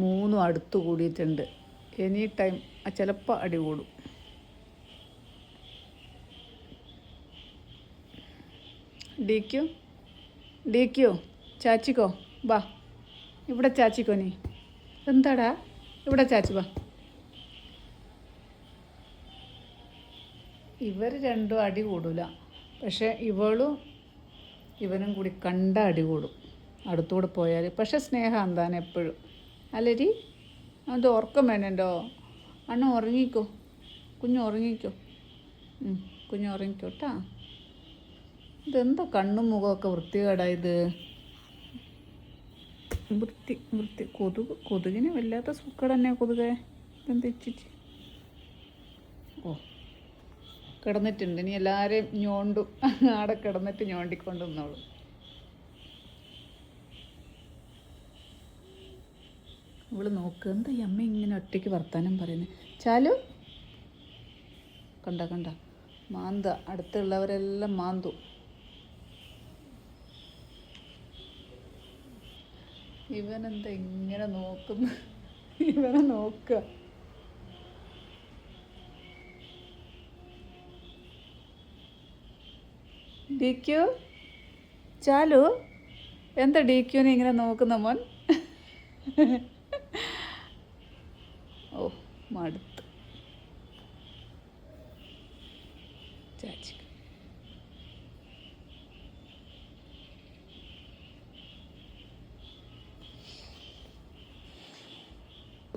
മൂന്നും അടുത്ത് കൂടിയിട്ടുണ്ട്. എനി ടൈം ചിലപ്പോൾ അടി കൂടും. ഡി ക്യു ചാച്ചിക്കോ ബാ, ഇവിടെ ചാച്ചിക്കോ. നീ എന്താടാ ഇവിടെ ചാച്ചി ബാ. ഇവർ രണ്ടും അടി കൂടില്ല, പക്ഷേ ഇവനും കൂടി കണ്ട അടി കൂടും അടുത്തുകൂടെ പോയാൽ. പക്ഷെ സ്നേഹം എന്താണ് എപ്പോഴും അല്ലരി. അത് ഉറക്കം വേണല്ലോ. അണ്ണ ഉറങ്ങിക്കോ, കുഞ്ഞു ഉറങ്ങിക്കോ, കുഞ്ഞു ഉറങ്ങിക്കോ കേട്ടാ. ഇതെന്താ കണ്ണും മുഖമൊക്കെ വൃത്തികേടായത്. വൃത്തി കൊതുകിന് വല്ലാത്ത സുക്കട തന്നെ കൊതുകെ. ഇതെന്താ ഇച്ചിച്ച്. ഓ കിടന്നിട്ടുണ്ട്. ഇനി എല്ലാവരെയും ഞോണ്ടും. ആടെ കിടന്നിട്ട് ഞോണ്ടിക്കൊണ്ട് നിന്നോളൂ. ഇവള് നോക്ക്, എന്താ ഈ അമ്മ ഇങ്ങനെ ഒറ്റയ്ക്ക് വർത്താനം പറയുന്നത്. ചാലു കണ്ട മാന്ത, അടുത്തുള്ളവരെല്ലാം മാന്തു. ഇവനെന്താ ഇങ്ങനെ നോക്കുന്നു. ഇവനെ നോക്കുക. ഡി ചാലു എന്താ DQനെ ഇങ്ങനെ നോക്കുന്ന മോൻ. ഓ മടുത്ത് ചാച്ചി.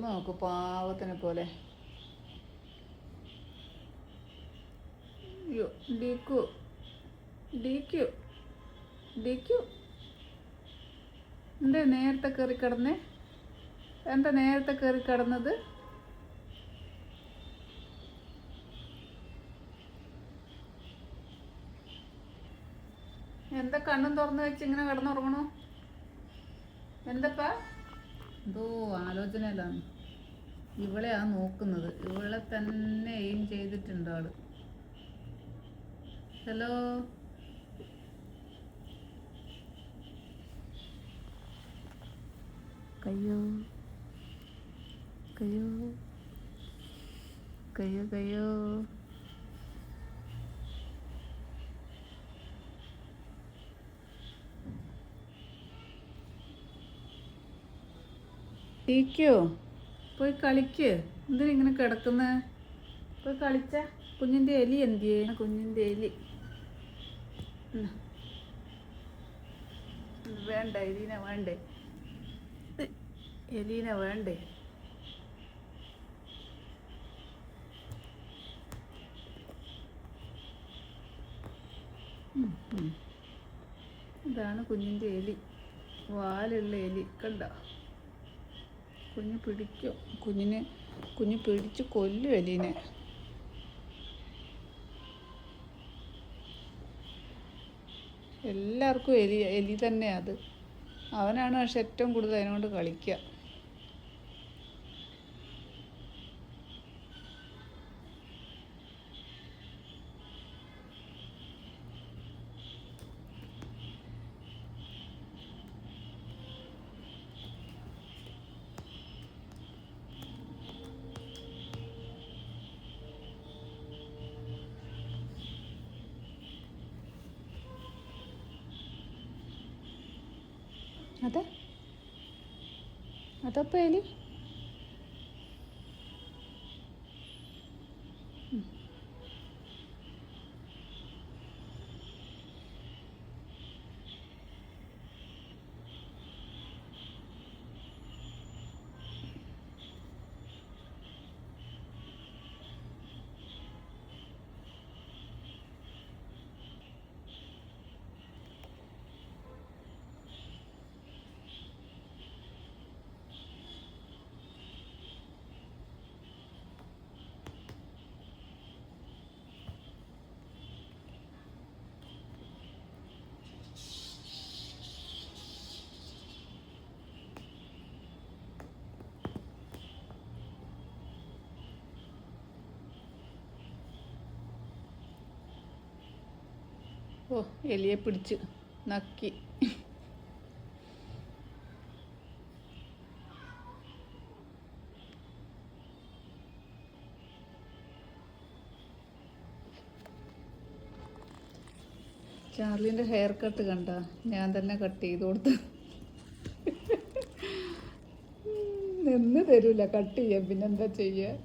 നോക്ക് പാവത്തിനെ പോലെ. അയ്യോ ഡി ക്യു എന്താ നേരത്തെ കയറി കിടന്നേ. എന്താ നേരത്തെ കയറി കിടന്നത്. എന്താ കണ്ണും തുറന്ന് വെച്ച് ഇങ്ങനെ കിടന്നുറങ്ങണു. എന്തപ്പാ എന്തോ ആലോചനയിലാണ്. ഇവളെയാ നോക്കുന്നത്. ഇവളെ തന്നെ എയിം ചെയ്തിട്ടുണ്ട് ആള്. ഹലോ കയ്യോ കയ്യോ കയ്യോ കയ്യോ. ഡി പോയി കളിക്ക്. എന്തിനിങ്ങനെ കിടക്കുന്നത്. പോയി കളിച്ച. കുഞ്ഞിൻ്റെ എലി എന്തിയേ. കുഞ്ഞിൻ്റെ എലി വേണ്ട. എലീനെ വേണ്ടേ. എലീനെ വേണ്ടേ. ഇതാണ് കുഞ്ഞിൻ്റെ എലി. വാലുള്ള എലി കണ്ട. കുഞ്ഞ് പിടിക്കും. കുഞ്ഞ് പിടിച്ച് കൊല്ലും എലീനെ. എല്ലാവർക്കും എലി തന്നെയാണ് അത്. അവനാണ് പക്ഷെ ഏറ്റവും കൂടുതൽ അതിനോട് കളിക്കുക. അതപ്പോൾ എലി ഓ എലിയെ പിടിച്ച് നക്കി. ചാർലിൻ്റെ ഹെയർ കട്ട് കണ്ട ഞാൻ തന്നെ കട്ട് ചെയ്ത് കൊടുത്ത്. നിന്ന് തരൂല കട്ട് ചെയ്യാൻ, പിന്നെന്താ ചെയ്യുക.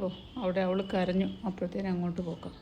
ഓ അവിടെ അവൾ കരഞ്ഞു, അപ്പോഴത്തേനും അങ്ങോട്ട് പോക്കാം.